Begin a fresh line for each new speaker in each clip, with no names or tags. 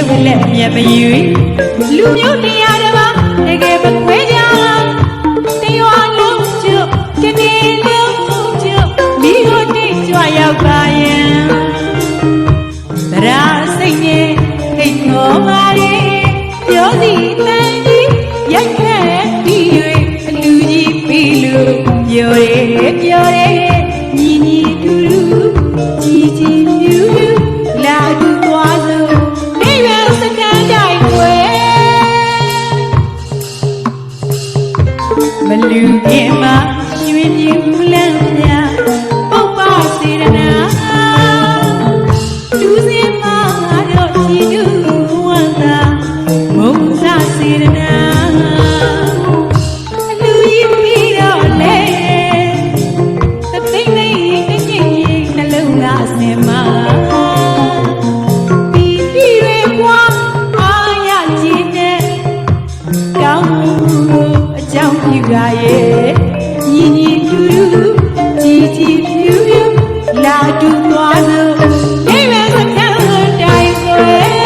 ရုပ်လက်မြက်မရွေလူမျိုးတရားတစ်ပါးတကယ်မခွဲကြတရွာလုံးကျွတ်တနေ့လုံးကျွတ်မိတို့တိကြွရောက်ပါရင်သရာစိတ်နဲ့ခိတ်ခေါ်ပါရဲ့ပြောစီတန်ကြီးရိုက်ခတ်ပြီး၍အလူကြီးပြီးလို့ပြောရဲညီညီတူတူကြီးကြီးပြူပြူလာတူသွားစို့နေရစကန်တိုင်းွယ်မလူခင်မှာရွှေပြူလန်းပြပုပ္ပစေရနာလူစင်မှာတော့ကြည်တူဝန္တာမုံသာစေရနာလူကြီးပြီးတော့လေသသိမ့်သိမ့်တညင်နှလုံးသားအစင်မှာပြီးရွေပွားအားရကြည်တဲ့ကောင်းမှုအကြောင်းပြုရရဲ့ညီညီတူတူကြီးကြီးပြူပြူလာတူသွားစို့နေရစကံတိုင်းွယ်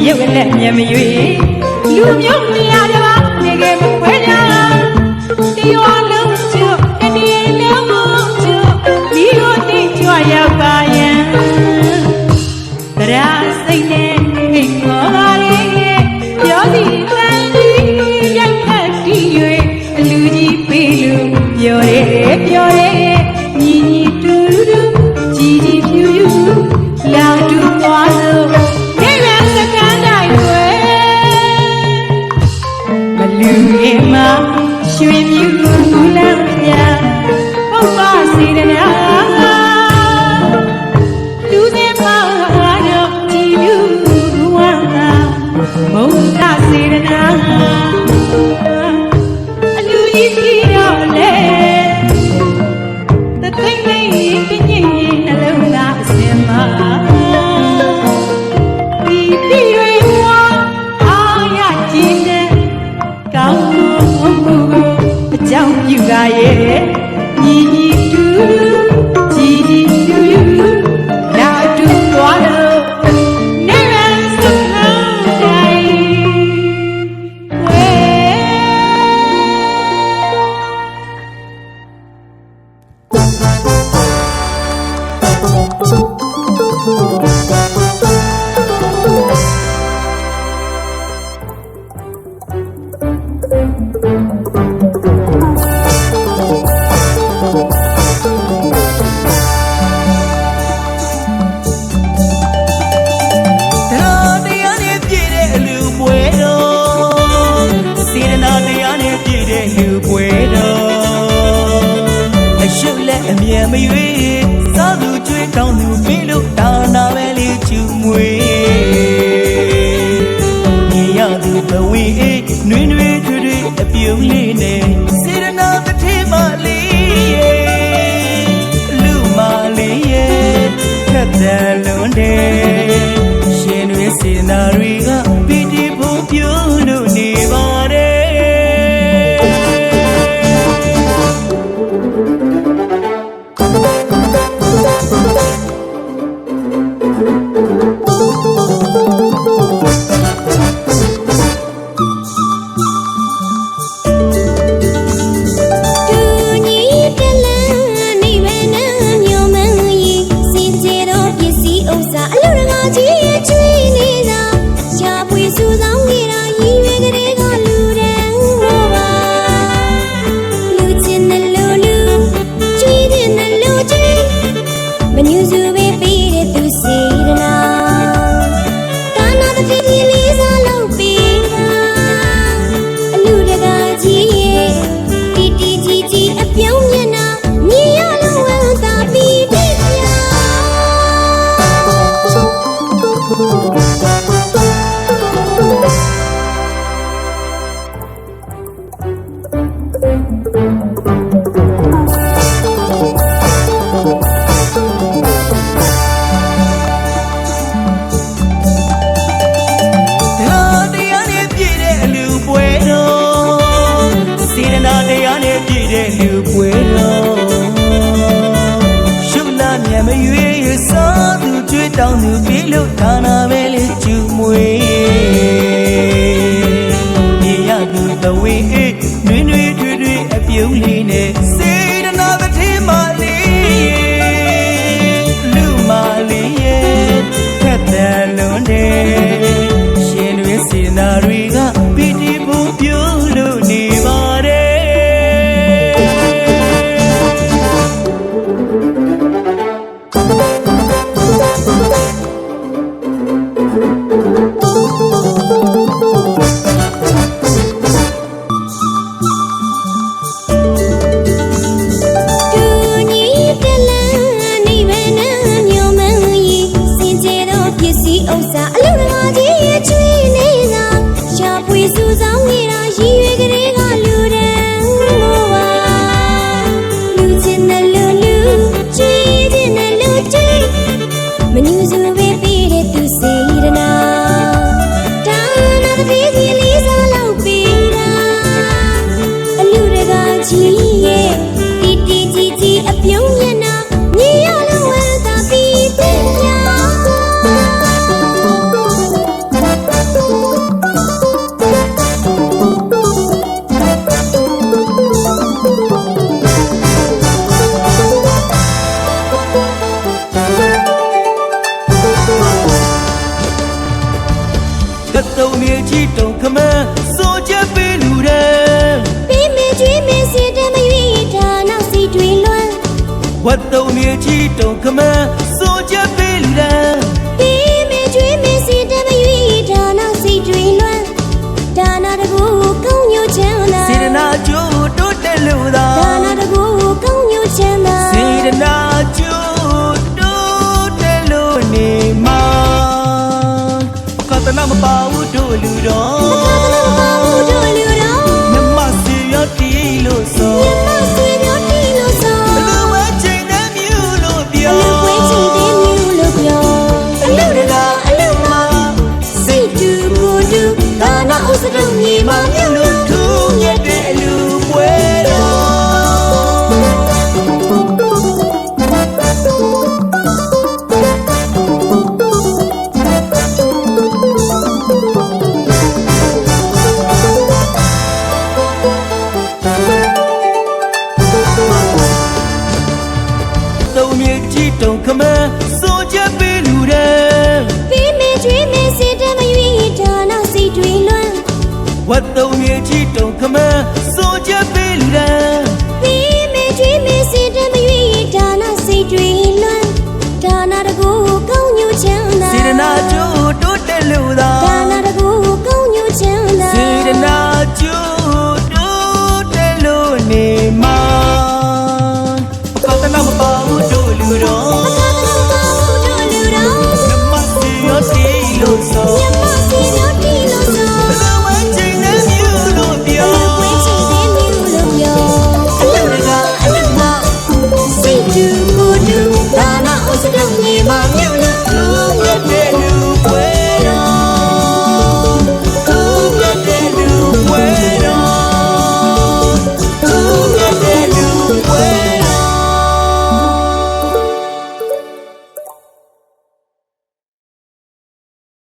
ရုပ်လက်မြက်မရွေလူမျိုးတရားတစ်ပါးတကယ်မခွဲကြတရွာလုံးကျွတ်တနေ့လုံးကျွတ်ဒီလိုတိကြွရောက်ပါရင်သရာစိတ်နဲ့ခိတ်ခေါ်ပါလေပြောစီတန်ကြီးရိုက်ခတ်ပြီး၍အလူကြီးပြီးလို့ပြောရဲညီညီတူတူကြီးကြီးပြူပြူလာတူသွားစို့လူရင်မှာရွှေမြူလန်းပြပုပ္ပစေရနာလူစင်မှာတော့ကြည်ပြူဝန္တာမုံသာစေရနာအလူကြီးပြီးတော့လေသသိမ့်သိမ့်တညင်နှလုံးသားအစင်မှာပြီးရွေဝါအားရကြည်တဲ့ကောင်းမှုအကြောင်းပြုကြရဲ့ညီညီတူကြီးကြီးပြူပြူလာတူသွားလို့နေရစကံတိုင်းဝဲမရွေစားသူကျွေးတောင်းသူပြီးလို့ဒါနာပဲလေးချူမွေနေရ
သူဘဝေးနွေနွေထွေထွေအပြုံးလေးနဲ့စေရနာတစ်ထမလေးရဲ့လူမလေးရဲ့ခက်တယ်လွန်းတယ်ရှင်တွေစေရနာတွေကပီတိဖို့ပြုံးလို့နေပါတယ်တောင်းသူပြေလို့ဒါနာပဲလေကျူမွေမြေရသူတဝေးနွေနွေထွေထွေအပြုံးလေးနဲ့စေတနာတစ်ထမလေးလူမလေးရဲ့ခက်တယ်လွန်းတယ်ရှင်တွေစေနာတွေကပီတိဖို့ပြုံးလို့နေပါတယ်What the mere cheat don't come so just feel that
be me dream me see the me dana see dream one dana the go kong you chana
see the na ju do the lu da
dana the go kong you chana
see the na ju do the lu ni ma katana ma pa u do lu do namma se yo ti lo so
namma se yo ti lo so
lu wa chain the mu lo pyo
မြေမှာမြု